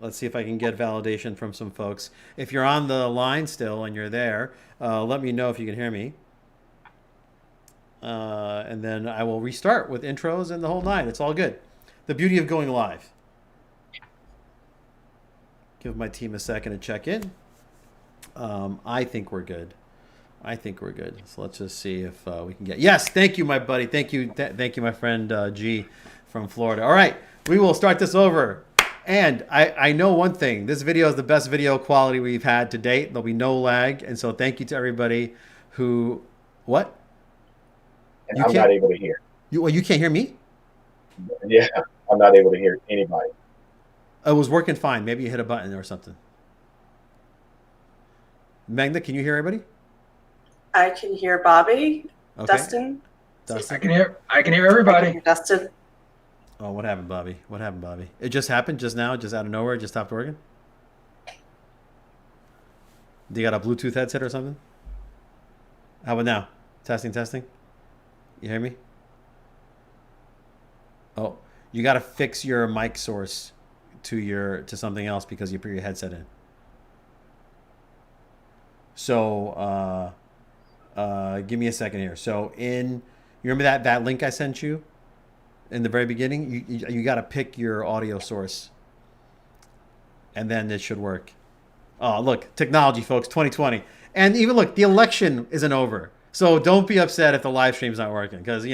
Let's see if I can get validation from some folks. If you're on the line still and you're there, let me know if you can hear me. And then I will restart with intros and the whole nine. It's all good. The beauty of going live. Give my team a second to check in. I think we're good. I think we're good. So let's just see if we can get. Yes, thank you, my buddy. Thank you, thank you, my friend G from Florida. All right, we will start this over. And I know one thing. This video is the best video quality we've had to date. There'll be no lag. And so thank you to everybody who. What? And I'm not able to hear. You can't hear me? Yeah, I'm not able to hear anybody. It was working fine. Maybe you hit a button or something. Magna, can you hear everybody? I can hear Bobby. Okay. Dustin. I can hear everybody. I can hear Dustin. Oh, what happened, Bobby? What happened, Bobby? It just happened just now, just out of nowhere, it just stopped working? Do you got a Bluetooth headset or something? How about now? Testing, testing. You hear me? Oh, you got to fix your mic source to something else because you put your headset in. So, give me a second here. So you remember that link I sent you in the very beginning? You got to pick your audio source and then it should work. Oh, look, technology, folks, 2020. And even look, the election isn't over. So don't be upset if the live stream's not working because,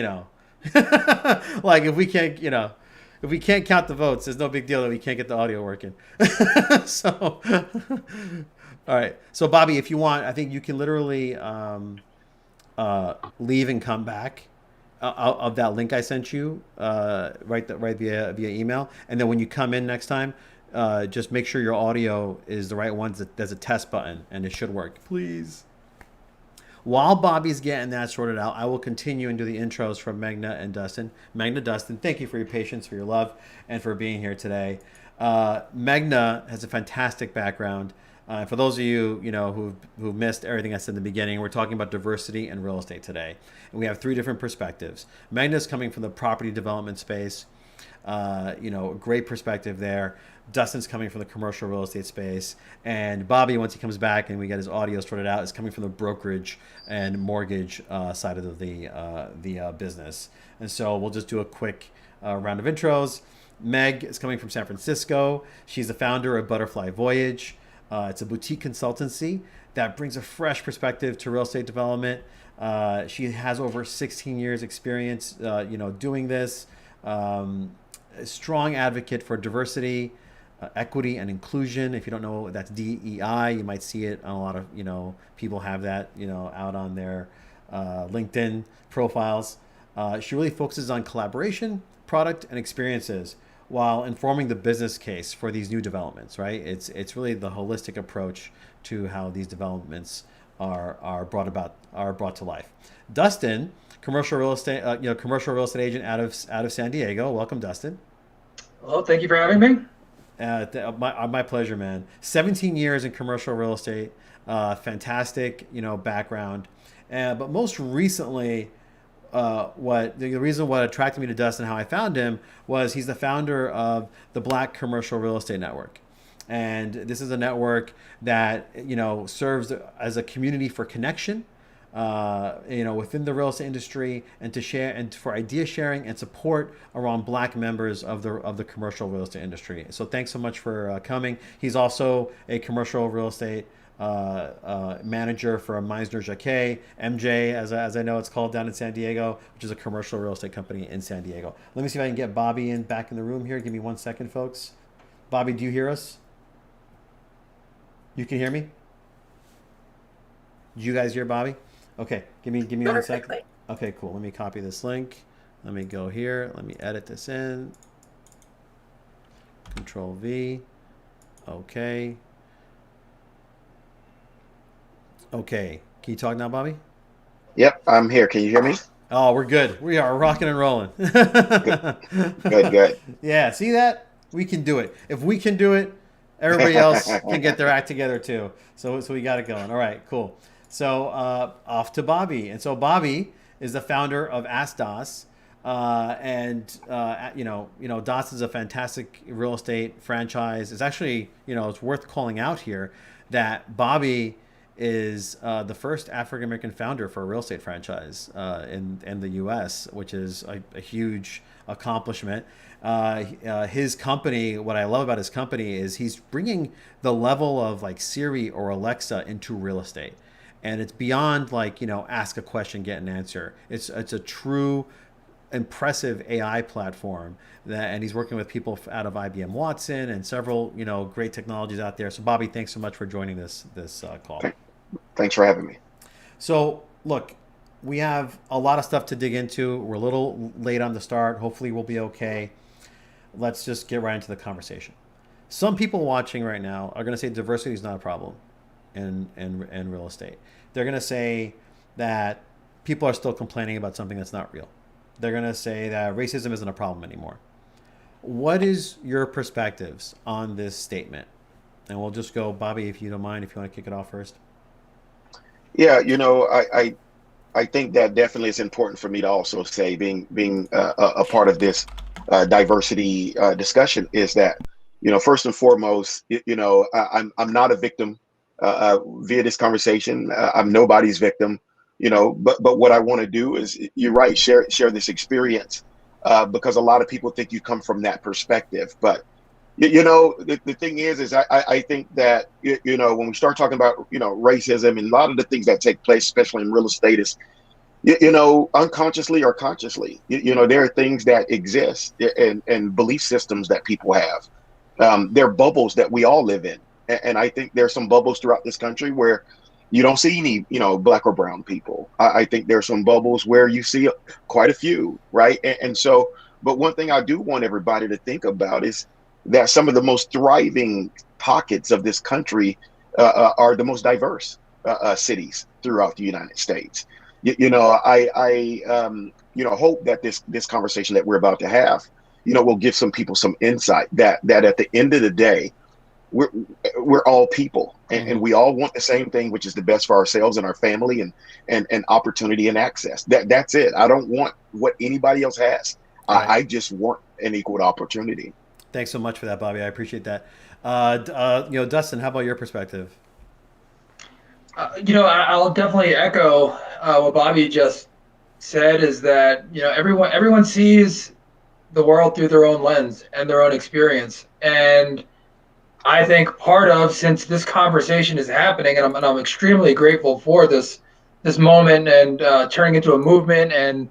like if we can't count the votes, there's no big deal that we can't get the audio working. So, all right. So Bobby, if you want, I think you can literally leave and come back of that link I sent you, right via email. And then when you come in next time, just make sure your audio is the right one. There's a test button and it should work. Please. While Bobby's getting that sorted out, I will continue and do the intros from Magna and Dustin. Magna, Dustin, thank you for your patience, for your love, and for being here today. Magna has a fantastic background. For those of you, who've missed everything I said in the beginning, we're talking about diversity in real estate today. And we have three different perspectives. Magna's coming from the property development space. Great perspective there. Dustin's coming from the commercial real estate space, and Bobby, once he comes back and we get his audio sorted out, is coming from the brokerage and mortgage side of the business. And so we'll just do a quick round of intros. Meg is coming from San Francisco. She's the founder of Butterfly Voyage. It's a boutique consultancy that brings a fresh perspective to real estate development. She has over 16 years experience, doing this. A strong advocate for diversity, equity, and inclusion. If you don't know, that's DEI. You might see it on a lot of, people have that, out on their LinkedIn profiles. She really focuses on collaboration, product, and experiences while informing the business case for these new developments, right? It's really the holistic approach to how these developments are brought to life. Dustin, commercial real estate agent out of San Diego. Welcome, Dustin. Well, thank you for having me. My pleasure, man. 17 years in commercial real estate, fantastic, background. But most recently, the reason what attracted me to Dustin, how I found him, was he's the founder of the Black Commercial Real Estate Network. And this is a network that, serves as a community for connection, within the real estate industry, and to share and for idea sharing and support around Black members of the commercial real estate industry. So thanks so much for coming. He's also a commercial real estate manager for Meisner Jacquet, MJ, as I know it's called, down in San Diego, which is a commercial real estate company in San Diego. Let me see if I can get Bobby back in the room here. Give me 1 second, folks. Bobby, do you hear us? You can hear me? Do you guys hear Bobby? Okay, give me 1 second. Okay, cool. Let me copy this link. Let me go here. Let me edit this in. Control V. Okay. Okay. Can you talk now, Bobby? Yep, I'm here. Can you hear me? Oh, we're good. We are rocking and rolling. Good. Yeah, see that? We can do it. If we can do it, everybody else can get their act together too. So we got it going. All right, cool. So off to Bobby. And so Bobby is the founder of Astos. Dots is a fantastic real estate franchise. It's actually, it's worth calling out here that Bobby is the first African American founder for a real estate franchise in the U.S., which is a huge accomplishment. His company, what I love about his company is he's bringing the level of like Siri or Alexa into real estate, and it's beyond like ask a question, get an answer. It's a true impressive AI platform and he's working with people out of IBM Watson and several great technologies out there. So Bobby, thanks so much for joining this call. Thanks for having me. So look, we have a lot of stuff to dig into. We're a little late on the start. Hopefully we'll be okay. Let's just get right into the conversation. Some people watching right now are going to say diversity is not a problem in real estate. They're going to say that people are still complaining about something that's not real. They're going to say that racism isn't a problem anymore. What is your perspectives on this statement? And we'll just go, Bobby, if you don't mind, if you want to kick it off first. Yeah, I think that definitely is important for me to also say, being a part of this diversity discussion, is that first and foremost, I'm not a victim via this conversation. I'm nobody's victim, but what I want to do is, you're right, share this experience because a lot of people think you come from that perspective, but the thing is I think that, when we start talking about, racism and a lot of the things that take place, especially in real estate, is, unconsciously or consciously, there are things that exist and belief systems that people have. There are bubbles that we all live in. And I think there's some bubbles throughout this country where you don't see any, black or brown people. I think there's some bubbles where you see quite a few, right? And so, but one thing I do want everybody to think about is that some of the most thriving pockets of this country are the most diverse cities throughout the United States. I hope that this conversation that we're about to have, will give some people some insight that at the end of the day, we're all people, and we all want the same thing, which is the best for ourselves and our family and opportunity and access. That's it. I don't want what anybody else has. Right. I just want an equal opportunity. Thanks so much for that, Bobby. I appreciate that. Dustin, how about your perspective? I'll definitely echo what Bobby just said, is that, everyone sees the world through their own lens and their own experience. And I think since this conversation is happening, and I'm extremely grateful for this moment and turning into a movement, and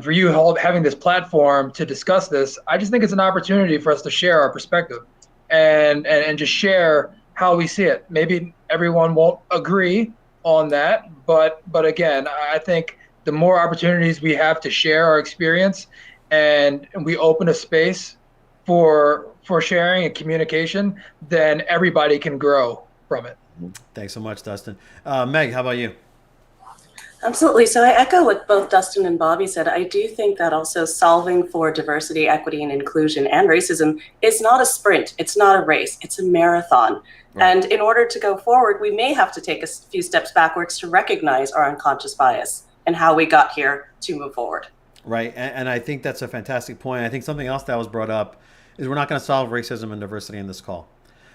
for you having this platform to discuss this, I just think it's an opportunity for us to share our perspective and just share how we see it. Maybe everyone won't agree on that, but again, I think the more opportunities we have to share our experience, and we open a space for sharing and communication, then everybody can grow from it. Thanks so much, Dustin. Meg, how about you? Absolutely. So I echo what both Dustin and Bobby said. I do think that also solving for diversity, equity, and inclusion and racism is not a sprint. It's not a race. It's a marathon. Right. And in order to go forward, we may have to take a few steps backwards to recognize our unconscious bias and how we got here to move forward. Right. And I think that's a fantastic point. I think something else that was brought up is we're not going to solve racism and diversity in this call.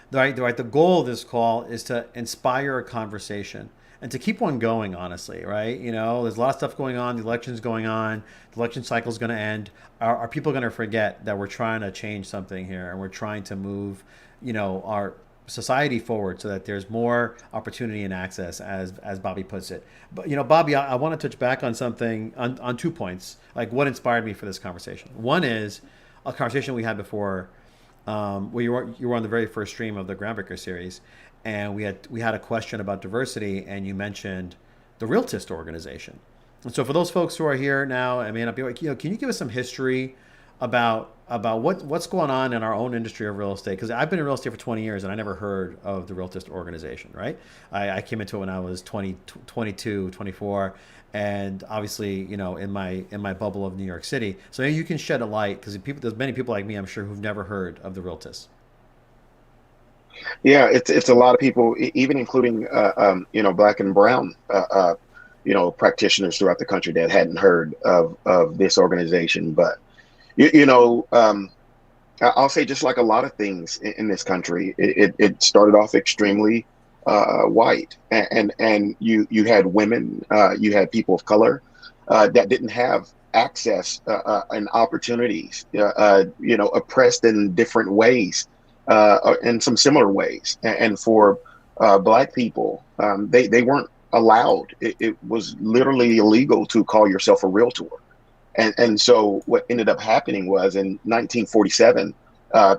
The goal of this call is to inspire a conversation and to keep one going, honestly, right? There's a lot of stuff going on. The election's going on. The election cycle is going to end. Are people going to forget that we're trying to change something here and we're trying to move, our society forward so that there's more opportunity and access, as Bobby puts it. But, Bobby, I want to touch back on something, on 2 points, like what inspired me for this conversation. One is a conversation we had before, where you were on the very first stream of the Groundbreaker series, and we had a question about diversity, and you mentioned the Realtist organization. And so for those folks who are here now, I mean, can you give us some history about what's going on in our own industry of real estate? Because I've been in real estate for 20 years and I never heard of the Realtist organization, right? I came into it when I was 22, 24, and obviously, in my bubble of New York City. So you can shed a light, because there's many people like me, I'm sure, who've never heard of the Realtist. Yeah, it's a lot of people, even including Black and brown practitioners throughout the country that hadn't heard of this organization. But I'll say, just like a lot of things in this country, it started off extremely white, and you had women, you had people of color that didn't have access and opportunities, oppressed in different ways, in some similar ways, and for Black people, they weren't allowed. It was literally illegal to call yourself a realtor. And so what ended up happening was, in 1947,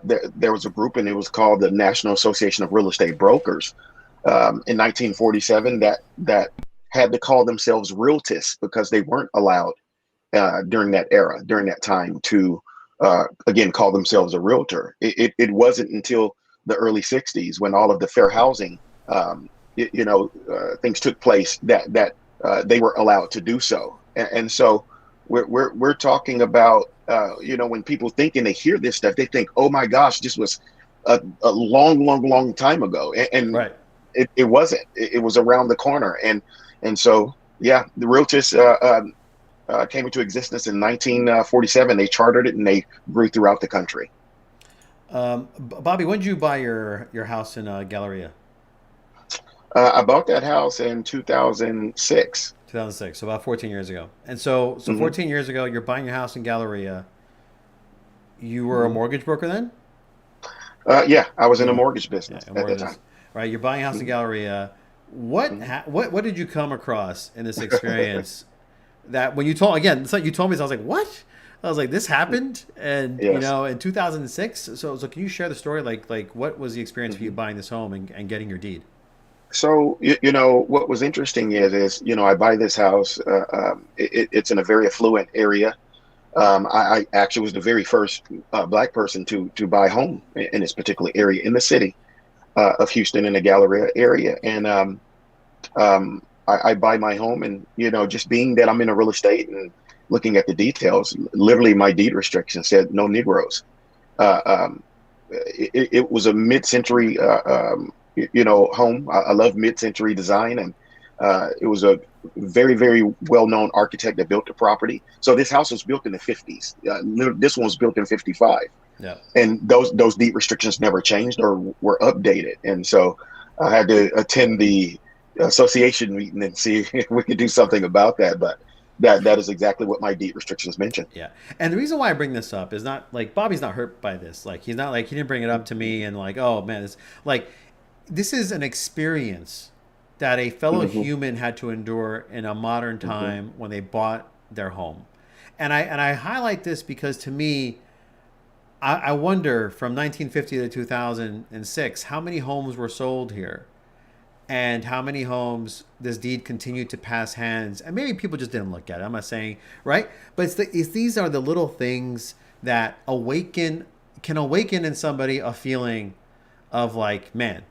there was a group, and it was called the National Association of Real Estate Brokers, in 1947, that had to call themselves realtists, because they weren't allowed during that time, to again call themselves a realtor. It wasn't until the early 60s, when all of the fair housing things took place, that they were allowed to do so. And so we're talking about, when people think and they hear this stuff, they think, oh my gosh, this was a long time ago. And Right. It wasn't. It was around the corner. And so, yeah, the realtors came into existence in 1947. They chartered it, and they grew throughout the country. Bobby, when did you buy your house in Galleria? I bought that house in 2006. 2006, so about 14 years ago. And so Mhm. 14 years ago, you're buying your house in Galleria. You were a mortgage broker then? Yeah, I was in a Yeah. mortgage Yeah, business a at the mortgage. time. Right, you're buying a house in Mhm. Galleria. What Mhm. what did you come across in this experience that when you told again, it's like you told me, so I was like, what? I was like, this happened, and Yes. in 2006. So can you share the story? Like what was the experience for you Mhm. buying this home and getting your deed? So what was interesting is I buy this house. It's in a very affluent area. I actually was the very first Black person to buy a home in this particular area in the city of Houston, in the Galleria area. And I buy my home, and just being that I'm in a real estate and looking at the details, literally my deed restriction said no Negroes. Uh, um, it was a mid-century home. I love mid-century design, and it was a very well-known architect that built the property. So this house was built in the 50s. This one was built in 55, Yeah. and those deed restrictions never changed or were updated. And so I had to attend the association meeting and see if we could do something about that. But that is exactly what my deed restrictions mentioned. Yeah. And the reason why I bring this up is not like Bobby's not hurt by this. Like he's not like he didn't bring it up to me and like, oh man, this is an experience that a fellow Hmm. human had to endure in a modern Hmm. time when they bought their home. And I highlight this because to me, I wonder from 1950 to 2006, how many homes were sold here? And how many homes this deed continued to pass hands, and maybe people just didn't look at it. I'm not saying right, but it's these are the little things that can awaken in somebody a feeling of like, man,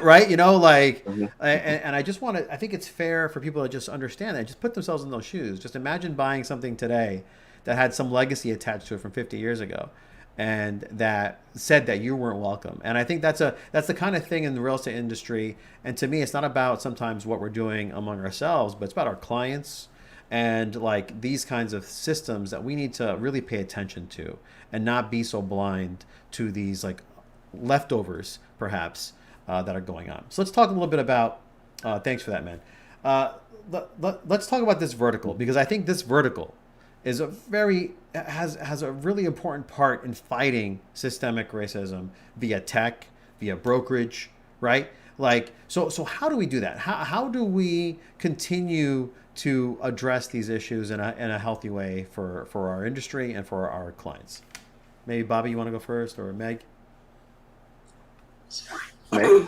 right? Hmm. And I just want to. I think it's fair for people to just understand that, just put themselves in those shoes. Just imagine buying something today that had some legacy attached to it from 50 years ago, and that said that you weren't welcome. And I think that's the kind of thing in the real estate industry. And to me, it's not about sometimes what we're doing among ourselves, but it's about our clients and like these kinds of systems that we need to really pay attention to and not be so blind to these like leftovers, perhaps, that are going on. So let's talk a little bit about. Thanks for that, man. Let's talk about this vertical because I think this vertical is has a really important part in fighting systemic racism via tech, via brokerage, right? Like so how do we do that? How do we continue to address these issues in a healthy way for our industry and for our clients? Maybe Bobby, you want to go first, or Meg? Meg?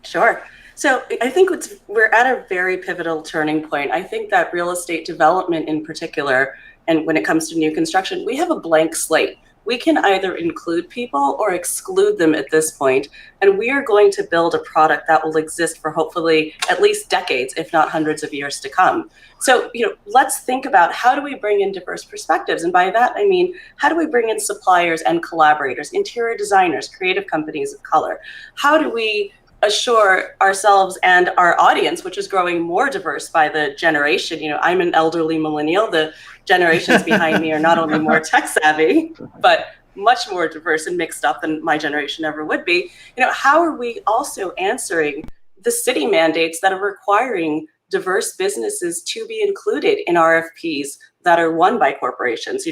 Sure. So I think we're at a very pivotal turning point. I think that real estate development in particular, and when it comes to new construction, we have a blank slate. We can either include people or exclude them at this point, and we are going to build a product that will exist for hopefully at least decades, if not hundreds of years to come. So, let's think about how do we bring in diverse perspectives? And by that, I mean, how do we bring in suppliers and collaborators, interior designers, creative companies of color? How do we assure ourselves and our audience, which is growing more diverse by the generation. I'm an elderly millennial. The generations behind me are not only more tech savvy, but much more diverse and mixed up than my generation ever would be. How are we also answering the city mandates that are requiring diverse businesses to be included in RFPs that are won by corporations?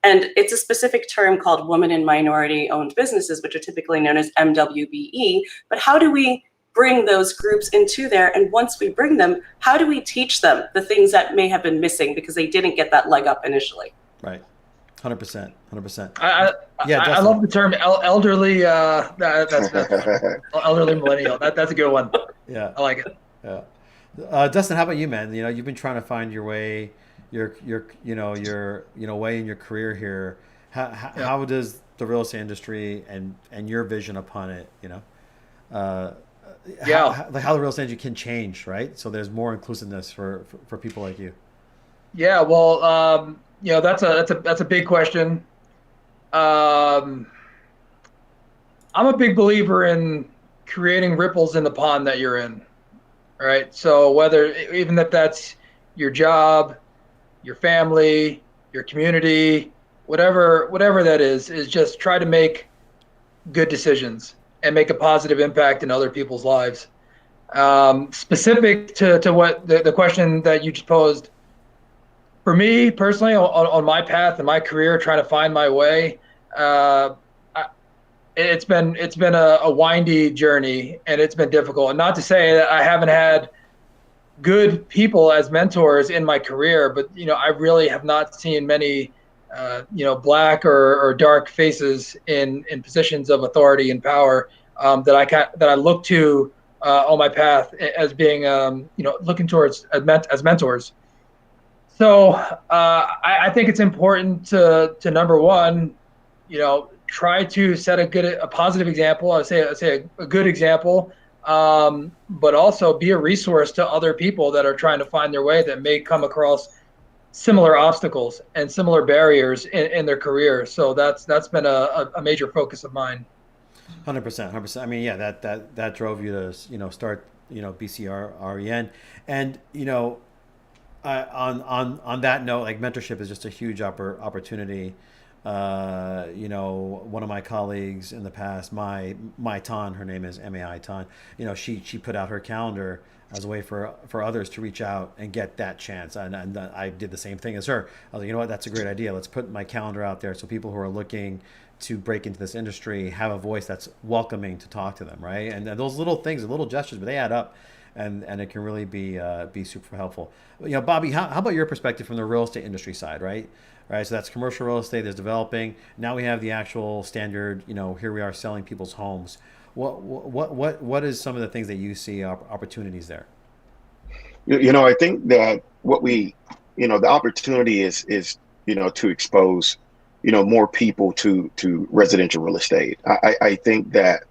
And it's a specific term called women and minority owned businesses, which are typically known as MWBE. But how do we bring those groups into there? And once we bring them, how do we teach them the things that may have been missing because they didn't get that leg up initially? Right. 100%. 100%. I love the term elderly. That's elderly millennial. That's a good one. Yeah. I like it. Yeah. Dustin, how about you, man? You've been trying to find your way, your way in your career here. How does the real estate industry and your vision upon it, how the real estate industry can change, right? So there's more inclusiveness for people like you. Yeah. Well, that's a big question. I'm a big believer in creating ripples in the pond that you're in. Right. So even if that's your job, your family, your community, whatever that is just try to make good decisions and make a positive impact in other people's lives. Specific to what the question that you just posed, for me personally, on my path and my career, trying to find my way, it's been a windy journey, and it's been difficult. And not to say that I haven't had good people as mentors in my career, but I really have not seen many black or dark faces in positions of authority and power that I look to on my path as being looking towards as mentors. So I think it's important to number one, try to set a positive example. I say a good example, but also be a resource to other people that are trying to find their way that may come across similar obstacles and similar barriers in their career. So that's been a major focus of mine. 100%. I mean, yeah, that drove you to start BCREN, and on that note, like mentorship is just a huge opportunity. One of my colleagues in the past, Mai Tan, her name is Mai Tan. She put out her calendar as a way for others to reach out and get that chance. And I did the same thing as her. I was like, you know what, that's a great idea. Let's put my calendar out there so people who are looking to break into this industry have a voice that's welcoming to talk to them, right? And those little things, the little gestures, but they add up. And it can really be super helpful. Bobby, how about your perspective from the real estate industry side, right? Right. So that's commercial real estate. There's developing. Now we have the actual standard. Here we are selling people's homes. What is some of the things that you see opportunities there? I think that the opportunity is to expose more people to residential real estate. I think that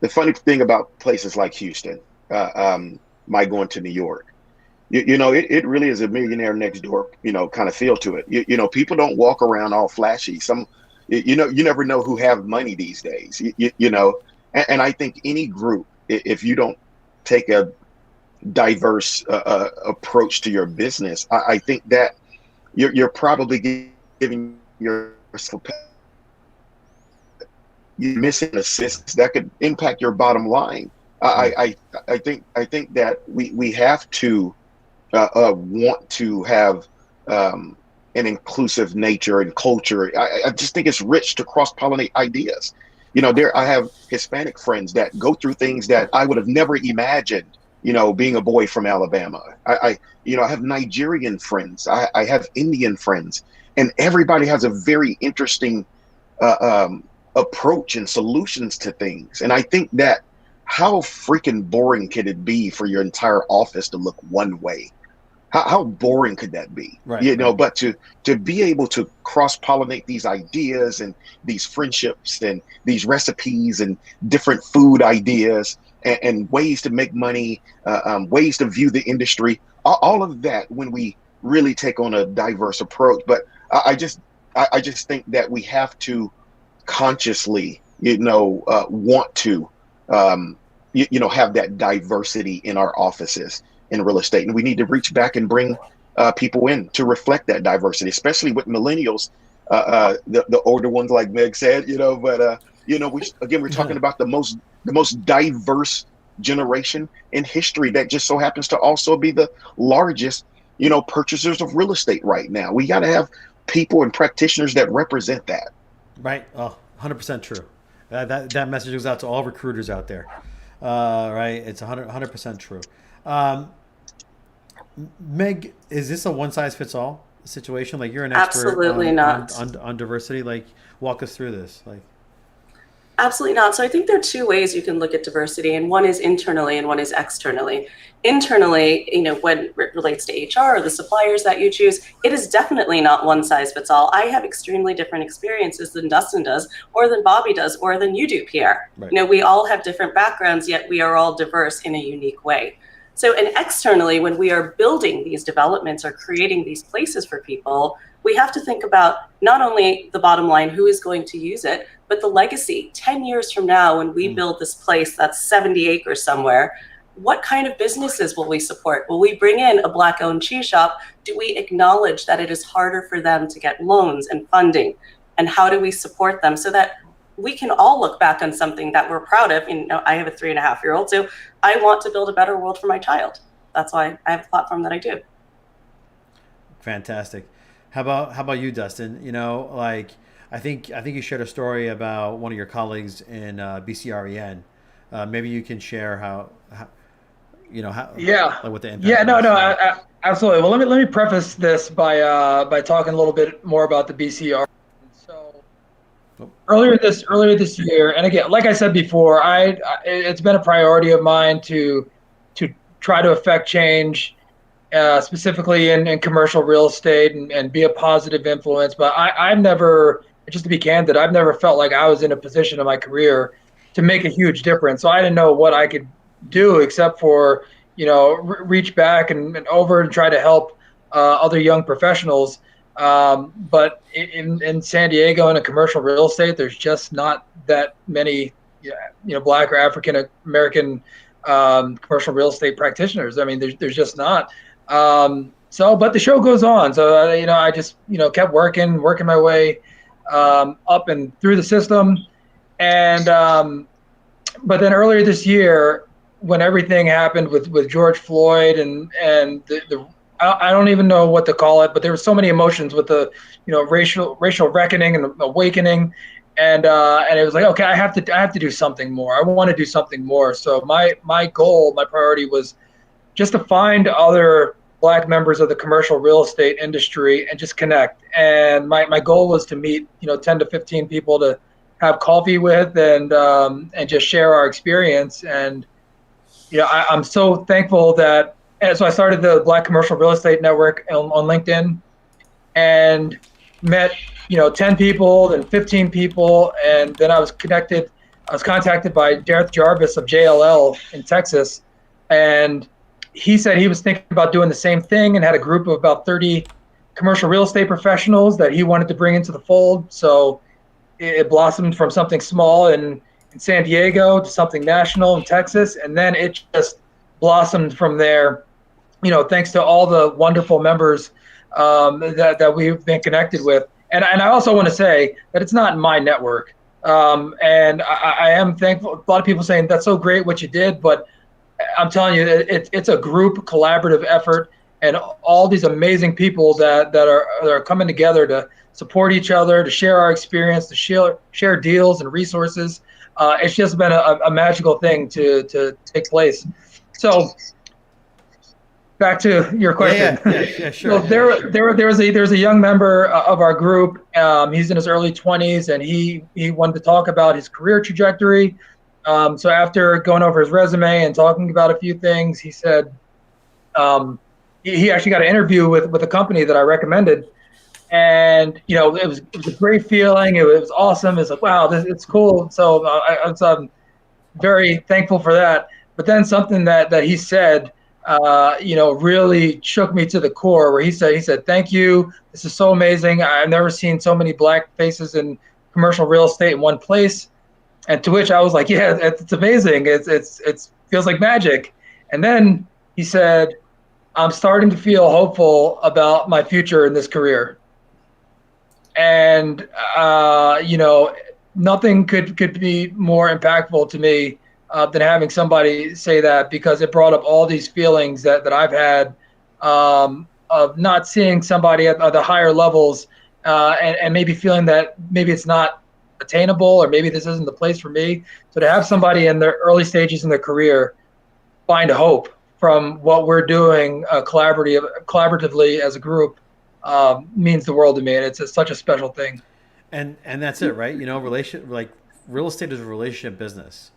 the funny thing about places like Houston, my going to New York, it really is a millionaire next door, kind of feel to it. People don't walk around all flashy. You never know who have money these days, and I think any group, if you don't take a diverse approach to your business, I think that you're probably giving yourself you're missing assists that could impact your bottom line. I think that we have to want to have an inclusive nature and culture. I just think it's rich to cross-pollinate ideas. I have Hispanic friends that go through things that I would have never imagined, being a boy from Alabama. I have Nigerian friends. I have Indian friends, and everybody has a very interesting approach and solutions to things. And I think that how freaking boring could it be for your entire office to look one way? How boring could that be? Right, but to be able to cross-pollinate these ideas and these friendships and these recipes and different food ideas and ways to make money, ways to view the industry, all of that when we really take on a diverse approach. But I just think that we have to consciously, want to have that diversity in our offices in real estate. And we need to reach back and bring people in to reflect that diversity, especially with millennials, the older ones, like Meg said, but we're talking about the most diverse generation in history that just so happens to also be the largest, purchasers of real estate right now. We got to have people and practitioners that represent that. Right. Oh, 100% true. That message goes out to all recruiters out there. Right. It's 100% true. Meg, is this a one size fits all situation? Like, you're an expert Absolutely not. On diversity. Like, walk us through this. Like, absolutely not. So I think there are two ways you can look at diversity, and one is internally and one is externally. Internally, when it relates to HR or the suppliers that you choose, it is definitely not one size fits all. I have extremely different experiences than Dustin does, or than Bobby does, or than you do, Pierre. Right. We all have different backgrounds, yet we are all diverse in a unique way. So, and externally, when we are building these developments or creating these places for people, we have to think about not only the bottom line, who is going to use it, but the legacy. 10 years from now, when we build this place that's 70 acres somewhere, what kind of businesses will we support? Will we bring in a Black-owned cheese shop? Do we acknowledge that it is harder for them to get loans and funding? And how do we support them so that we can all look back on something that we're proud of? I have a 3.5-year-old, so I want to build a better world for my child. That's why I have the platform that I do. Fantastic. How about you, Dustin? I think you shared a story about one of your colleagues in BCREN. Maybe you can share how Yeah. what the impact. Yeah. No. was. Absolutely. Well, let me preface this by talking a little bit more about the BCR. So earlier this year, and again, like I said before, it's been a priority of mine to try to affect change, specifically in commercial real estate, and be a positive influence. But I've never, just to be candid, I've never felt like I was in a position in my career to make a huge difference. So I didn't know what I could do except for reach back and over and try to help other young professionals. But in San Diego, in a commercial real estate, there's just not that many Black or African American commercial real estate practitioners. I mean, there's just not. But the show goes on. So I just kept working my way up and through the system. And but then earlier this year, when everything happened with George Floyd and the I don't even know what to call it, but there were so many emotions with the racial reckoning and awakening, and it was like, okay, I have to do something more. I want to do something more. So my goal, my priority was just to find other Black members of the commercial real estate industry and just connect. And my goal was to meet 10 to 15 people to have coffee with and just share our experience. And I'm so thankful that. And so I started the Black Commercial Real Estate Network on LinkedIn, and met 10 people, then 15 people, and then I was contacted by Dareth Jarvis of JLL in Texas, and he said he was thinking about doing the same thing and had a group of about 30 commercial real estate professionals that he wanted to bring into the fold. So it blossomed from something small in San Diego to something national in Texas, and then it just blossomed from there. Thanks to all the wonderful members that we've been connected with. And I also want to say that it's not my network. And I am thankful. A lot of people saying that's so great what you did, but I'm telling you, it's a group collaborative effort, and all these amazing people that are coming together to support each other, to share our experience, to share deals and resources. It's just been a magical thing to take place. So back to your question. Yeah, sure. So there's a young member of our group. He's in his early 20s, and he wanted to talk about his career trajectory. So after going over his resume and talking about a few things, he said he actually got an interview with a company that I recommended, and it was a great feeling. It was awesome. It's like, wow, it's cool. So I'm very thankful for that. But then something that he said, really shook me to the core, where he said, thank you. This is so amazing. I've never seen so many Black faces in commercial real estate in one place. And to which I was like, yeah, it's amazing. It's feels like magic. And then he said, I'm starting to feel hopeful about my future in this career. And nothing could be more impactful to me than having somebody say that, because it brought up all these feelings that I've had of not seeing somebody at the higher levels, and maybe feeling that maybe it's not attainable, or maybe this isn't the place for me. So to have somebody in their early stages in their career find hope from what we're doing collaboratively as a group means the world to me, and it's such a special thing. And that's it, right? Real estate is a relationship business,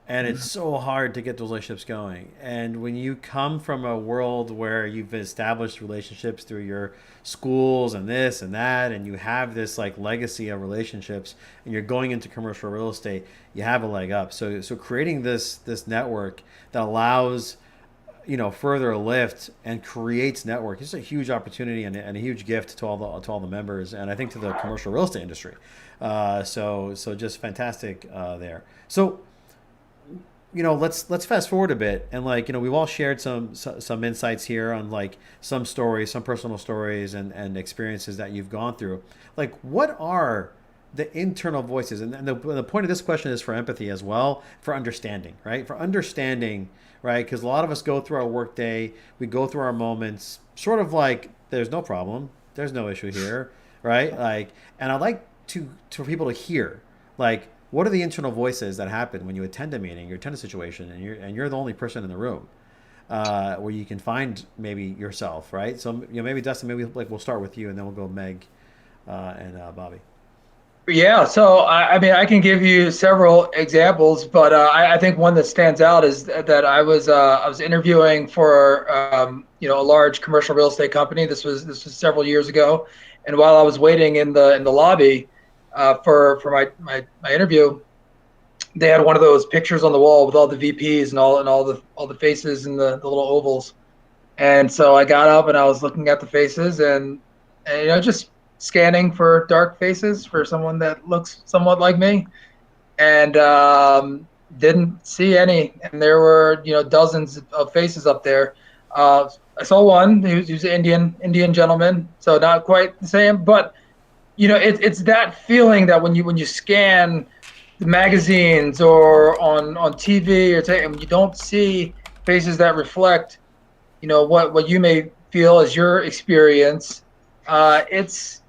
and it's so hard to get those relationships going. And when you come from a world where you've established relationships through your schools and this and that, and you have this like legacy of relationships, and you're going into commercial real estate, you have a leg up. So creating this network that allows further lift and creates network. It's a huge opportunity and a huge gift to all the members, and I think to the commercial real estate industry. So just fantastic there. So let's fast forward a bit, and we've all shared some insights here on like some stories, some personal stories and experiences that you've gone through. Like, what are the internal voices? And the point of this question is for empathy as well, for understanding, right? For understanding, right? Because a lot of us go through our workday, we go through our moments, sort of like there's no problem, there's no issue here, right? Like, and I'd like for people to hear, like, what are the internal voices that happen when you attend a meeting, you attend a situation, and you're the only person in the room, where you can find maybe yourself, right? So maybe Dustin, maybe like we'll start with you, and then we'll go Meg and Bobby. Yeah, so I mean, I can give you several examples, but I think one that stands out is that I was interviewing for a large commercial real estate company. This was several years ago, and while I was waiting in the lobby for my interview, they had one of those pictures on the wall with all the VPs and all the faces and the little ovals. And so I got up and I was looking at the faces, and just scanning for dark faces for someone that looks somewhat like me, and didn't see any. And there were dozens of faces up there. I saw one. He was an Indian gentleman, so not quite the same. But it's that feeling that when you scan the magazines or on TV and you don't see faces that reflect what you may feel as your experience, it's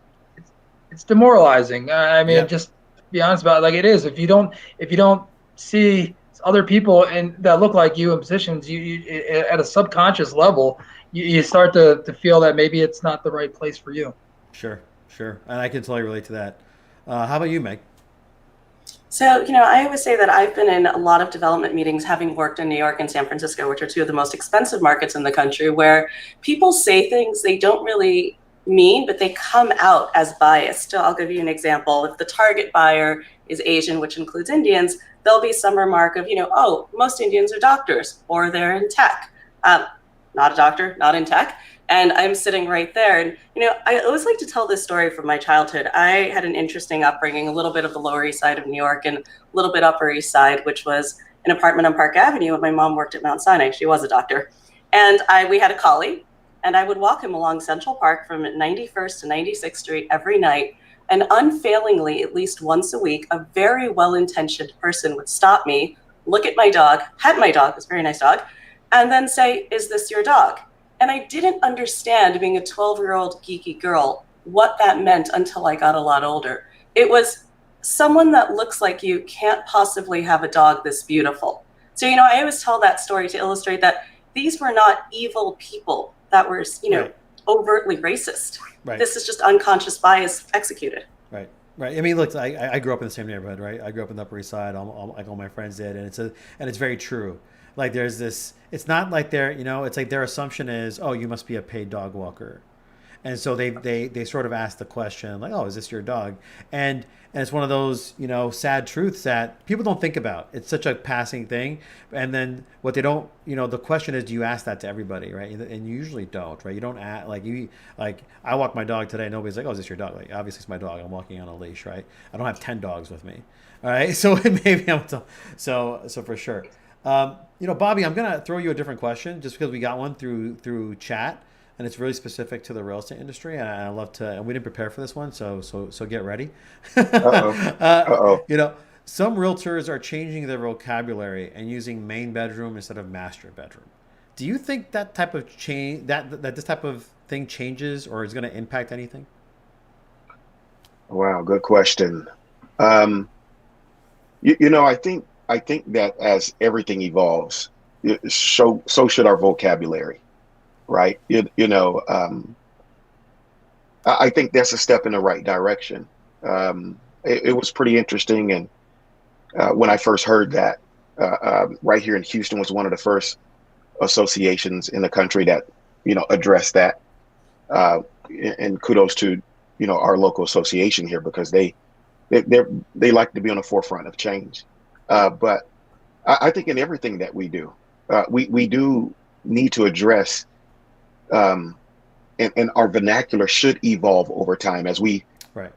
demoralizing. I mean, Yeah, just to be honest about it, like it is. If you don't see other people that look like you in positions, you at a subconscious level, you start to feel that maybe it's not the right place for you. sure, and I can totally relate to that. How about you, Meg? So, I always say that I've been in a lot of development meetings, having worked in New York and San Francisco, which are two of the most expensive markets in the country, where people say things they don't really mean, but they come out as biased. So I'll give you an example. If the target buyer is Asian, which includes Indians, there'll be some remark of, oh, most Indians are doctors or they're in tech. Not a doctor, not in tech. And I'm sitting right there. And, I always like to tell this story from my childhood. I had an interesting upbringing, a little bit of the Lower East Side of New York and a little bit Upper East Side, which was an apartment on Park Avenue. And my mom worked at Mount Sinai. She was a doctor. And we had a collie, and I would walk him along Central Park from 91st to 96th Street every night. And unfailingly, at least once a week, a very well-intentioned person would stop me, look at my dog, had my dog, it was a very nice dog, and then say, "Is this your dog?" And I didn't understand, being a 12-year-old geeky girl, what that meant until I got a lot older. It was, someone that looks like you can't possibly have a dog this beautiful. So, I always tell that story to illustrate that these were not evil people that were, Right. overtly racist. Right. This is just unconscious bias executed. Right. Right. I mean, look, I grew up in the same neighborhood, right? I grew up in the Upper East Side, like all my friends did, and it's very true. Like there's this, it's not like it's like their assumption is, oh, you must be a paid dog walker, And so they sort of ask the question like, oh, is this your dog? And it's one of those, sad truths that people don't think about. It's such a passing thing. And then what they don't, the question is, do you ask that to everybody, right? And you usually don't, right? You don't ask, like I walk my dog today. Nobody's like, oh, is this your dog? Like, obviously it's my dog. I'm walking on a leash, right? I don't have 10 dogs with me. All right. So maybe so for sure. Bobby, I'm going to throw you a different question just because we got one through chat, and it's really specific to the real estate industry. And I love to, and we didn't prepare for this one. So get ready. Uh-oh. Uh-oh. Some realtors are changing their vocabulary and using main bedroom instead of master bedroom. Do you think that type of change, that this type of thing changes or is going to impact anything? Wow, good question. I think that as everything evolves, so should our vocabulary, right? I think that's a step in the right direction. It was pretty interesting, and when I first heard that, right here in Houston was one of the first associations in the country that addressed that, and kudos to our local association here because they like to be on the forefront of change. But I think in everything that we do, we do need to address, and our vernacular should evolve over time as we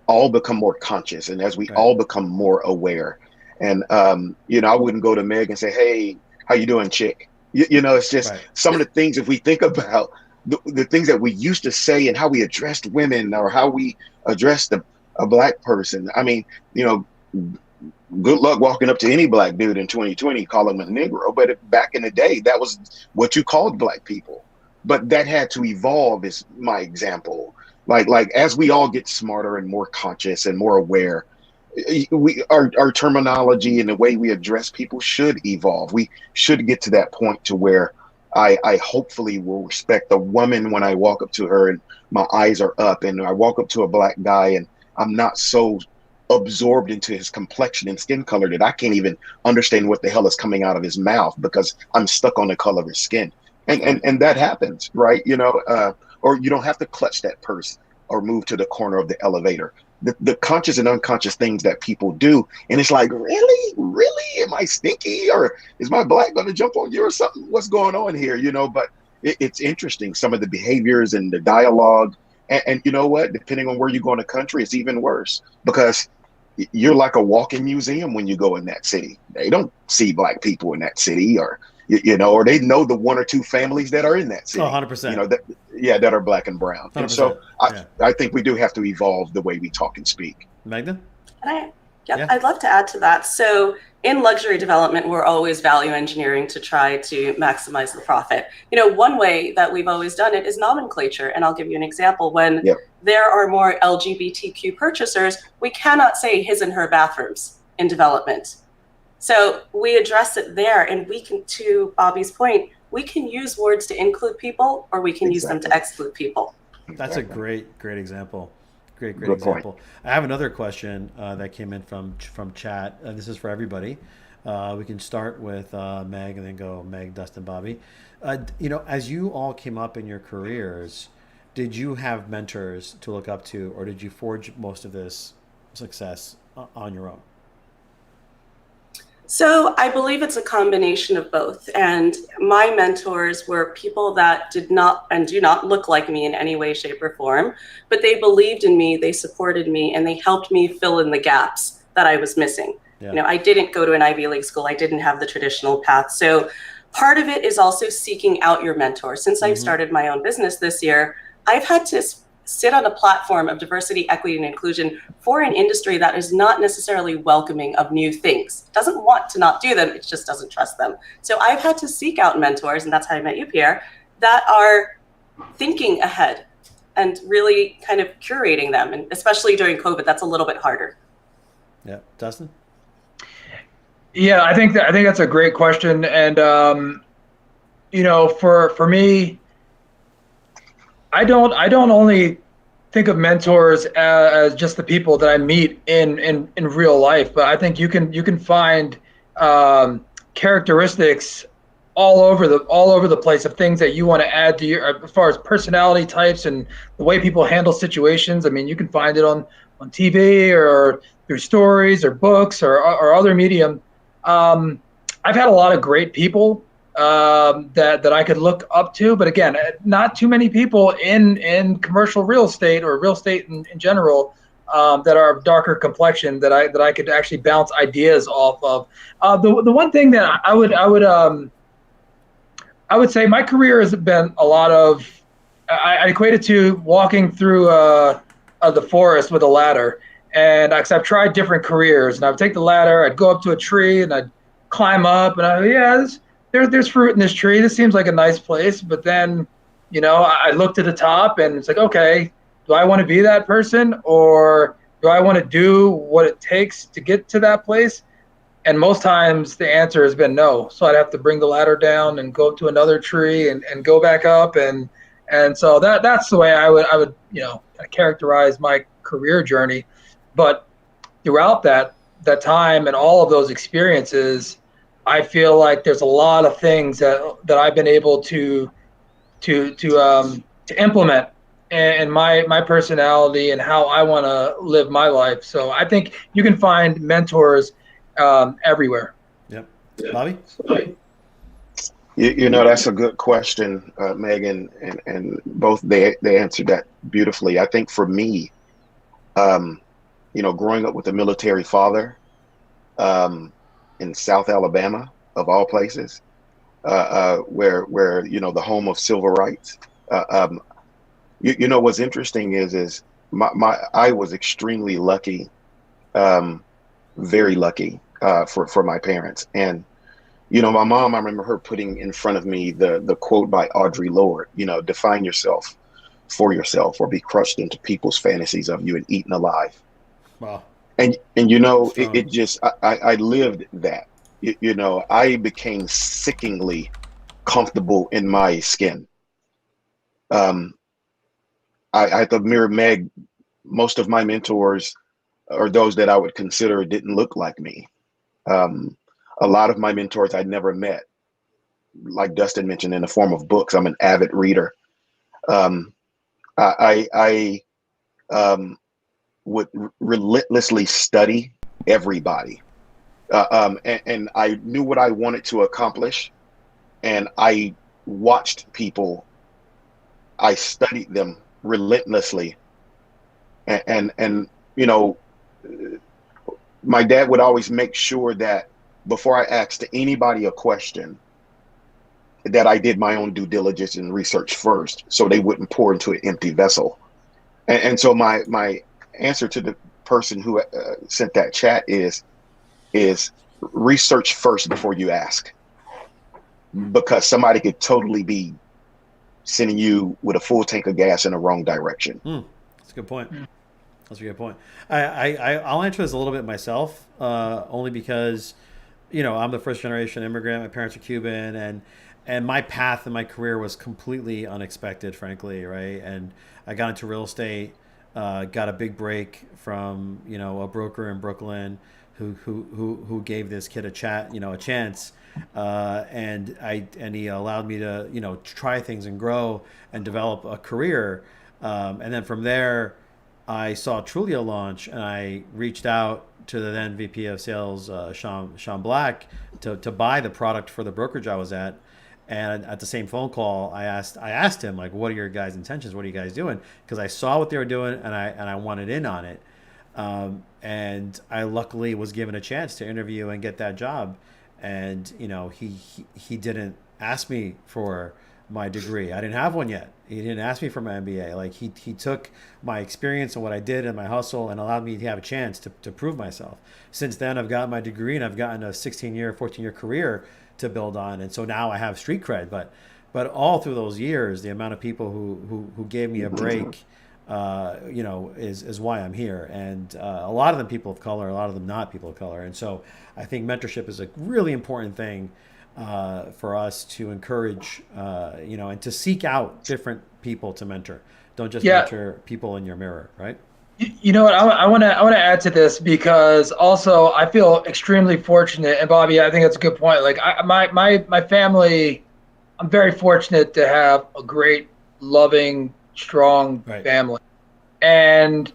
all become more conscious and as we all become more aware. And, I wouldn't go to Meg and say, hey, how you doing, chick? It's just some of the things, if we think about the things that we used to say and how we addressed women or how we addressed a black person. I mean, good luck walking up to any black dude in 2020, call him a Negro. But back in the day, that was what you called black people. But that had to evolve is my example. Like as we all get smarter and more conscious and more aware, our terminology and the way we address people should evolve. We should get to that point to where I hopefully will respect a woman when I walk up to her and my eyes are up, and I walk up to a black guy and I'm not so absorbed into his complexion and skin color that I can't even understand what the hell is coming out of his mouth because I'm stuck on the color of his skin. And that happens, right? Or you don't have to clutch that purse or move to the corner of the elevator. The conscious and unconscious things that people do. And it's like, really? Am I stinky? Or is my black going to jump on you or something? What's going on here? But it's interesting. Some of the behaviors and the dialogue. And you know what? Depending on where you go in the country, it's even worse because you're like a walking museum when you go in that city. They don't see black people in that city or they know the one or two families that are in that city. 100%. That are black and brown. 100%. And so I think we do have to evolve the way we talk and speak. Magda? I'd love to add to that. So in luxury development, we're always value engineering to try to maximize the profit. One way that we've always done it is nomenclature. And I'll give you an example. When there are more LGBTQ purchasers, we cannot say his and her bathrooms in development. So we address it there, and we can, to Bobby's point, we can use words to include people or we can use them to exclude people. That's a great example. Great Good example. point. I have another question that came in from chat. This is for everybody. We can start with Meg and then go Meg, Dustin, Bobby. As you all came up in your careers, did you have mentors to look up to, or did you forge most of this success on your own? So I believe it's a combination of both. And my mentors were people that did not and do not look like me in any way, shape, or form, but they believed in me, they supported me, and they helped me fill in the gaps that I was missing. Yeah. I didn't go to an Ivy League school. I didn't have the traditional path. So part of it is also seeking out your mentor. Since I've started my own business this year, I've had to sit on a platform of diversity, equity, and inclusion for an industry that is not necessarily welcoming of new things. It doesn't want to not do them, it just doesn't trust them. So I've had to seek out mentors, and that's how I met you, Pierre, that are thinking ahead and really kind of curating them. And especially during COVID, that's a little bit harder. Yeah. Dustin? Yeah, I think that's a great question. And, for me, I don't only think of mentors as just the people that I meet in real life, but I think you can find characteristics all over the place of things that you want to add to your, as far as personality types and the way people handle situations. I mean, you can find it on TV or through stories or books or other medium. I've had a lot of great people that I could look up to, but again, not too many people in commercial real estate or real estate in general that are of darker complexion that I could actually bounce ideas off of. The one thing that I would say my career has been a lot of, I equate it to walking through the forest with a ladder. And because I've tried different careers, and I would take the ladder, I'd go up to a tree, and I'd climb up, and there's fruit in this tree. This seems like a nice place. But then, I looked at the top, and it's like, okay, do I want to be that person, or do I want to do what it takes to get to that place? And most times the answer has been no. So I'd have to bring the ladder down and go up to another tree and go back up. And so that's the way I would characterize my career journey. But throughout that time and all of those experiences, I feel like there's a lot of things that I've been able to implement in my personality and how I want to live my life. So I think you can find mentors everywhere. Yep. Bobby? That's a good question, Megan, and both they answered that beautifully. I think for me, growing up with a military father in South Alabama, of all places, where the home of civil rights. What's interesting is I was extremely lucky, very lucky for my parents. And my mom, I remember her putting in front of me the quote by Audre Lorde, define yourself for yourself or be crushed into people's fantasies of you and eaten alive. Wow. And it just, I lived that. I became sickeningly comfortable in my skin. I have to mirror Meg. Most of my mentors, or those that I would consider, didn't look like me. A lot of my mentors I'd never met, like Dustin mentioned, in the form of books. I'm an avid reader. I would relentlessly study everybody. And I knew what I wanted to accomplish, and I watched people. I studied them relentlessly, and my dad would always make sure that before I asked anybody a question, that I did my own due diligence and research first, so they wouldn't pour into an empty vessel. And so my answer to the person who sent that chat is research first before you ask, because somebody could totally be sending you with a full tank of gas in the wrong direction. That's a good point. That's a good point. I'll answer this a little bit myself, only because, I'm the first generation immigrant. My parents are Cuban, and my path in my career was completely unexpected, frankly, right? And I got into real estate, got a big break from, a broker in Brooklyn who gave this kid a chance. And he allowed me to, try things and grow and develop a career. And then from there, I saw Trulia launch, and I reached out to the then VP of Sales, Sean Black, to buy the product for the brokerage I was at. And at the same phone call, I asked him, like, what are your guys' intentions? What are you guys doing? Because I saw what they were doing, and I wanted in on it. And I luckily was given a chance to interview and get that job. And he didn't ask me for my degree. I didn't have one yet. He didn't ask me for my MBA. Like he took my experience and what I did and my hustle and allowed me to have a chance to prove myself. Since then, I've gotten my degree, and I've gotten a 16-year, 14-year career to build on. And so now I have street cred. But all through those years, the amount of people who gave me a break, is why I'm here. And a lot of them people of color, a lot of them not people of color. And so I think mentorship is a really important thing for us to encourage, and to seek out different people to mentor. Don't just mentor people in your mirror, right? You know what? I want to add to this because also I feel extremely fortunate. And Bobby, I think that's a good point. Like my family, I'm very fortunate to have a great, loving, strong Right. family, and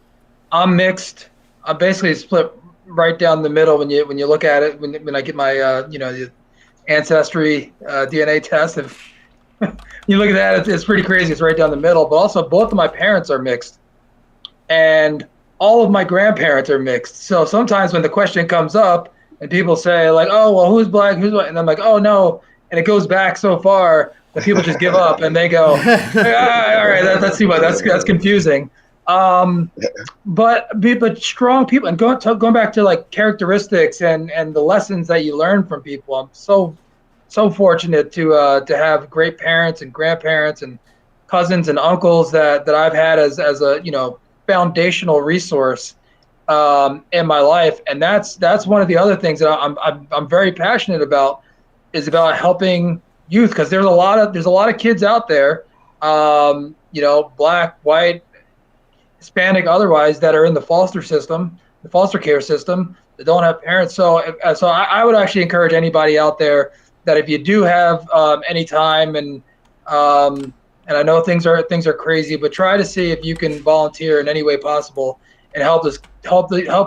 I'm mixed. I'm basically split right down the middle when you look at it. When I get my the ancestry DNA test, if you look at that, it's pretty crazy. It's right down the middle. But also, both of my parents are mixed, and all of my grandparents are mixed. So sometimes when the question comes up and people say like, "Oh, well, who's black? Who's white?" and I'm like, "Oh no," and it goes back so far that people just give up and they go, "All right, let's see what that's confusing." Um, but strong people and going back to like characteristics and the lessons that you learn from people. I'm so fortunate to have great parents and grandparents and cousins and uncles that I've had as a foundational resource in my life, and that's one of the other things that I'm very passionate about is about helping youth, because there's a lot of kids out there, black, white, Hispanic, otherwise, that are in the foster care system, that don't have parents. So I would actually encourage anybody out there that if you do have any time and I know things are crazy, but try to see if you can volunteer in any way possible and help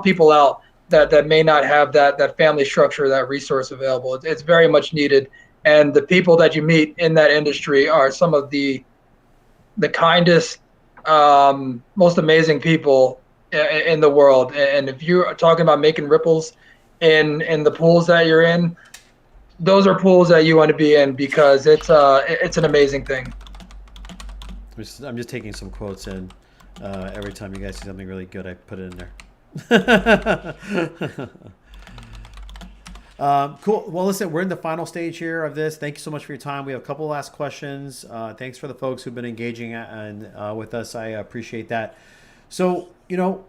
people out that may not have that family structure, that resource available. It's very much needed, and the people that you meet in that industry are some of the kindest, most amazing people in the world. And if you're talking about making ripples in the pools that you're in, those are pools that you want to be in, because it's an amazing thing. I'm just taking some quotes in. Every time you guys see something really good, I put it in there. Cool. Well, listen, we're in the final stage here of this. Thank you so much for your time. We have a couple last questions. Thanks for the folks who've been engaging with us. I appreciate that. So, where do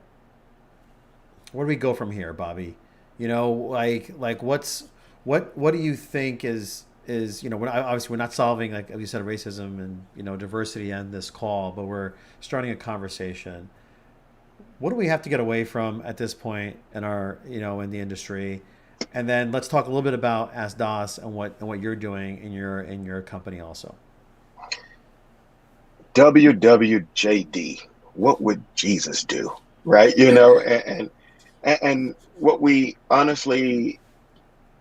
we go from here, Bobby? Like what do you think is obviously we're not solving, like you said, racism and diversity on this call, but we're starting a conversation. What do we have to get away from at this point in our in the industry? And then let's talk a little bit about Ask DOS and what you're doing in your company also. WWJD. What would Jesus do? Right? And what we honestly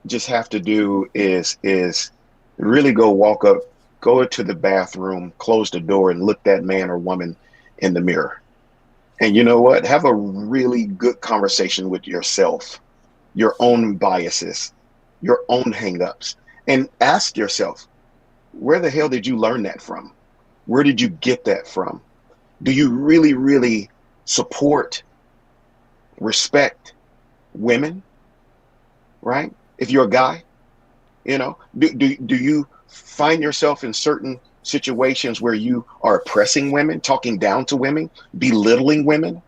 just have to do is really go to the bathroom, close the door, and look that man or woman in the mirror. And you know what? Have a really good conversation with yourself, your own biases, your own hangups, and ask yourself, where the hell did you learn that from? Where did you get that from? Do you really, really support, respect women, right? If you're a guy, do you find yourself in certain situations where you are oppressing women, talking down to women, belittling women?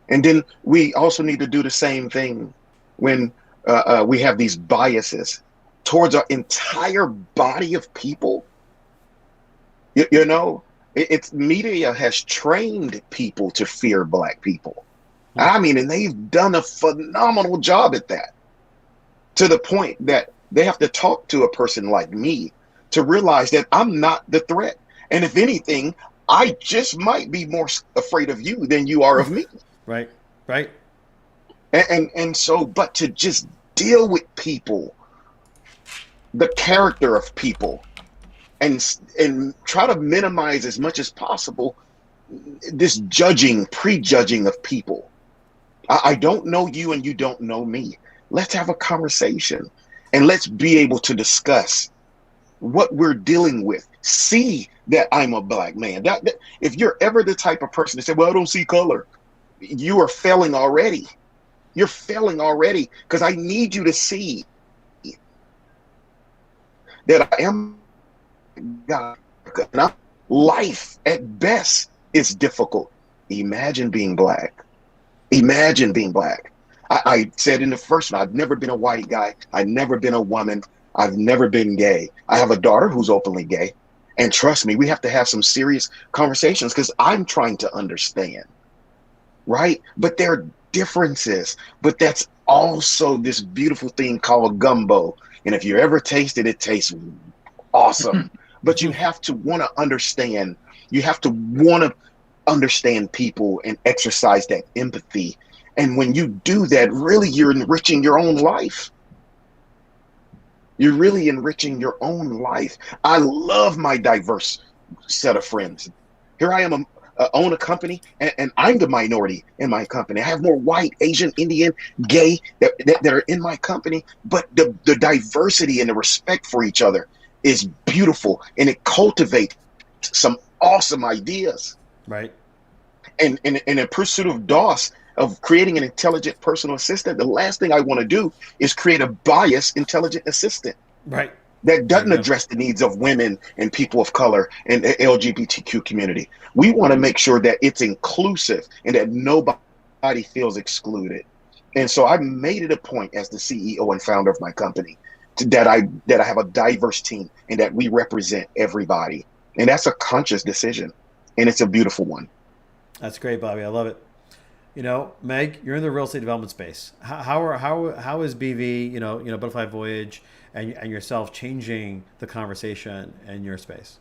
And then we also need to do the same thing when we have these biases towards our entire body of people. It's media has trained people to fear Black people. I mean, and they've done a phenomenal job at that, to the point that they have to talk to a person like me to realize that I'm not the threat. And if anything, I just might be more afraid of you than you are of me. Right. And so, but to just deal with people, the character of people, and try to minimize as much as possible this prejudging of people. I don't know you and you don't know me. Let's have a conversation and let's be able to discuss what we're dealing with. See that I'm a Black man. That if you're ever the type of person to say, well, I don't see color, you are failing already. You're failing already, because I need you to see that I am God. Life at best is difficult. Imagine being Black. Imagine being Black. I said in the first one, I've never been a white guy. I've never been a woman. I've never been gay. I have a daughter who's openly gay. And trust me, we have to have some serious conversations, because I'm trying to understand. right? But there are differences. But that's also this beautiful thing called gumbo. And if you ever taste it, it tastes awesome. But you have to want to understand. You have to want to understand people and exercise that empathy. And when you do that, really, you're enriching your own life. You're really enriching your own life. I love my diverse set of friends. Here I am, own a company, and I'm the minority in my company. I have more white, Asian, Indian, gay that are in my company, but the diversity and the respect for each other is beautiful, and it cultivates some awesome ideas. Right. And in a pursuit of DOS, of creating an intelligent personal assistant, the last thing I want to do is create a biased intelligent assistant. Right. That doesn't address the needs of women and people of color and the LGBTQ community. We want to make sure that it's inclusive and that nobody feels excluded. And so I made it a point as the CEO and founder of my company that I have a diverse team and that we represent everybody. And that's a conscious decision. And it's a beautiful one. That's great, Bobby. I love it. You know, Meg, you're in the real estate development space. How is BV, Butterfly Voyage and yourself changing the conversation in your space?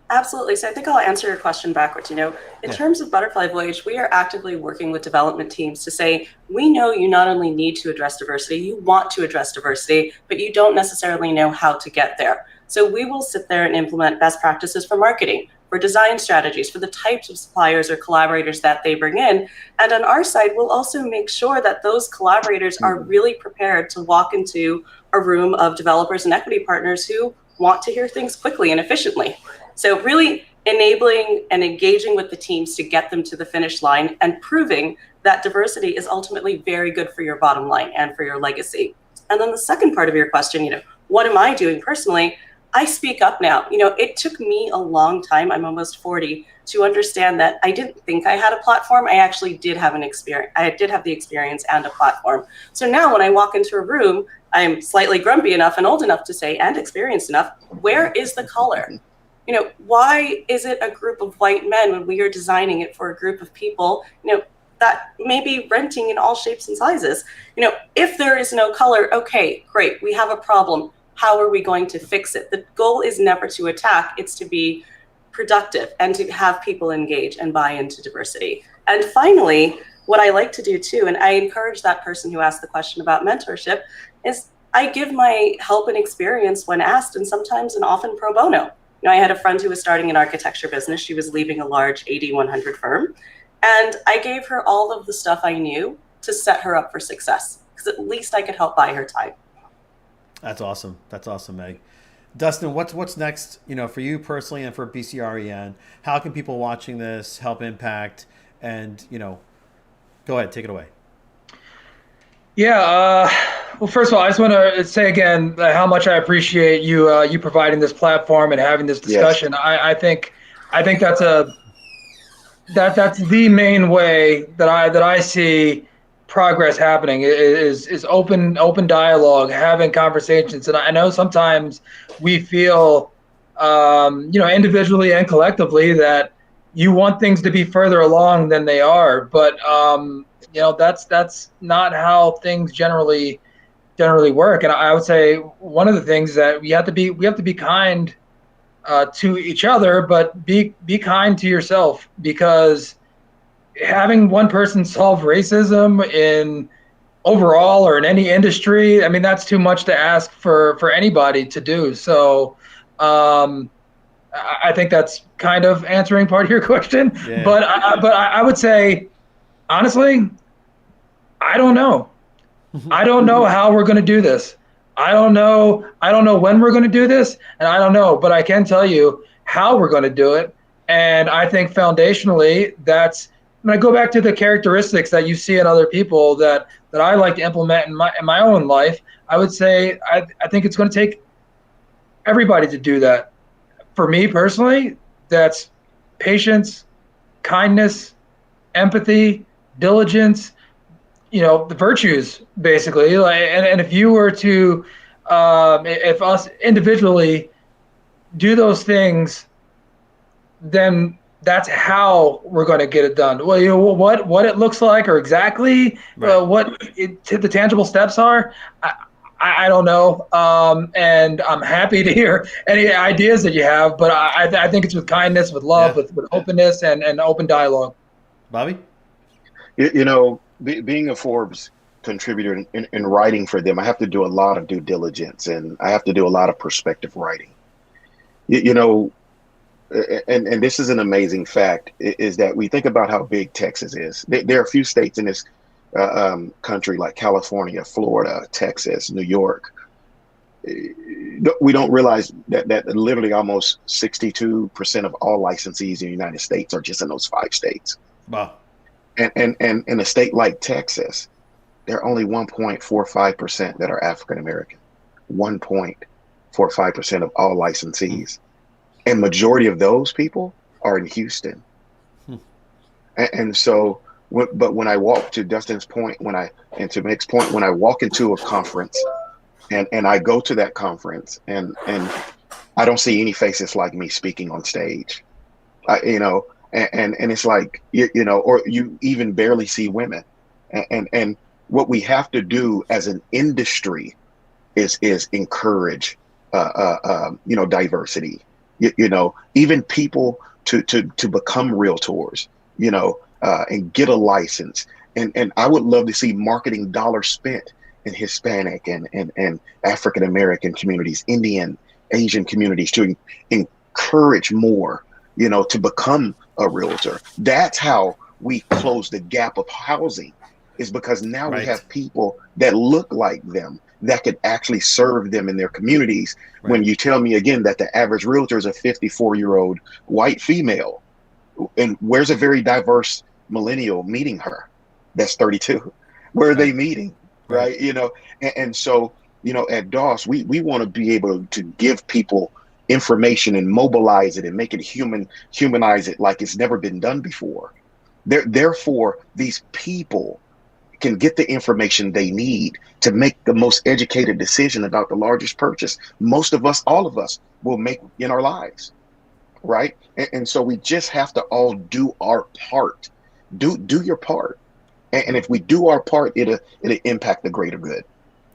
Absolutely. So I think I'll answer your question backwards. In terms of Butterfly Voyage, we are actively working with development teams to say, we know you not only need to address diversity, you want to address diversity, but you don't necessarily know how to get there. So we will sit there and implement best practices for marketing, for design strategies, for the types of suppliers or collaborators that they bring in. And on our side, we'll also make sure that those collaborators are really prepared to walk into a room of developers and equity partners who want to hear things quickly and efficiently. So really enabling and engaging with the teams to get them to the finish line and proving that diversity is ultimately very good for your bottom line and for your legacy. And then the second part of your question, what am I doing personally? I speak up now. It took me a long time, I'm almost 40, to understand that I didn't think I had a platform. I actually did have an experience. I did have the experience and a platform. So now when I walk into a room, I'm slightly grumpy enough and old enough to say, and experienced enough, where is the color? Why is it a group of white men when we are designing it for a group of people, that may be renting in all shapes and sizes? If there is no color, okay, great, we have a problem. How are we going to fix it? The goal is never to attack, it's to be productive and to have people engage and buy into diversity. And finally, what I like to do too, and I encourage that person who asked the question about mentorship, is I give my help and experience when asked, and sometimes and often pro bono. I had a friend who was starting an architecture business. She was leaving a large 100 firm. And I gave her all of the stuff I knew to set her up for success, because at least I could help buy her time. That's awesome. That's awesome, Meg. Dustin, what's next, for you personally and for BCREN? How can people watching this help impact? And, go ahead, take it away. Yeah. Well, first of all, I just want to say again how much I appreciate you providing this platform and having this discussion. Yes. I think that's the main way that I see progress happening is open dialogue, having conversations. And I know sometimes we feel, individually and collectively, that you want things to be further along than they are, but that's not how things generally work. And I would say one of the things that we have to be kind to each other, but be kind to yourself, because having one person solve racism in overall or in any industry, I mean, that's too much to ask for anybody to do. So I think that's kind of answering part of your question. Yeah. But I would say, honestly, I don't know. I don't know how we're going to do this. I don't know when we're going to do this, and I don't know, but I can tell you how we're going to do it. And I think foundationally, when I go back to the characteristics that you see in other people that I like to implement in my own life, I would say I think it's going to take everybody to do that. For me personally, that's patience, kindness, empathy, diligence, the virtues, basically. And if you were to, if us individually do those things, then that's how we're going to get it done. Well, what it looks like, or exactly Right. the tangible steps are. I don't know, and I'm happy to hear any ideas that you have. But I think it's with kindness, with love, Yeah. with openness, and open dialogue. Bobby? Being a Forbes contributor in writing for them, I have to do a lot of due diligence and I have to do a lot of perspective writing. You know, and this is an amazing fact, is that we think about how big Texas is. There are a few states in this country like California, Florida, Texas, New York. We don't realize that literally almost 62% of all licensees in the United States are just in those 5 states. Wow. And in a state like Texas, there are only 1.45% that are African American. 1.45% of all licensees. And majority of those people are in Houston. And so, but when I walk, to Dustin's point, and to Mick's point, when I walk into a conference and I go to that conference and I don't see any faces like me speaking on stage, and it's like, or you even barely see women. And what we have to do as an industry is encourage, diversity. Even people to become realtors, and get a license. And I would love to see marketing dollars spent in Hispanic and African American communities, Indian, Asian communities, to encourage more, to become a realtor. That's how we close the gap of housing, is because now Right. we have people that look like them that could actually serve them in their communities. Right. When you tell me again that the average realtor is a 54-year-old white female, and where's a very diverse millennial meeting her that's 32? Where are they meeting? Right. And so, at DOS, we want to be able to give people information and mobilize it and make it humanize it like it's never been done before. Therefore, these people can get the information they need to make the most educated decision about the largest purchase most of us, all of us, will make in our lives. Right. And so we just have to all do our part. Do your part. And if we do our part, it'll impact the greater good.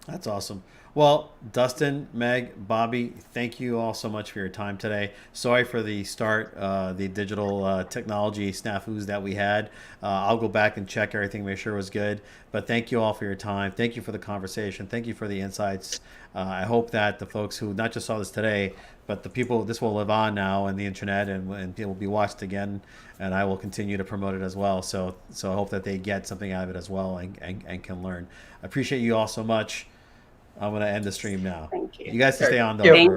That's awesome. Well, Dustin, Meg, Bobby, thank you all so much for your time today. Sorry for the start, the digital technology snafus that we had. I'll go back and check everything, make sure it was good. But thank you all for your time. Thank you for the conversation. Thank you for the insights. I hope that the folks who not just saw this today, but the people, this will live on now in the internet and it will be watched again. And I will continue to promote it as well. So I hope that they get something out of it as well and can learn. I appreciate you all so much. I'm going to end the stream now. Thank you. You guys can stay on though. Yeah. Thank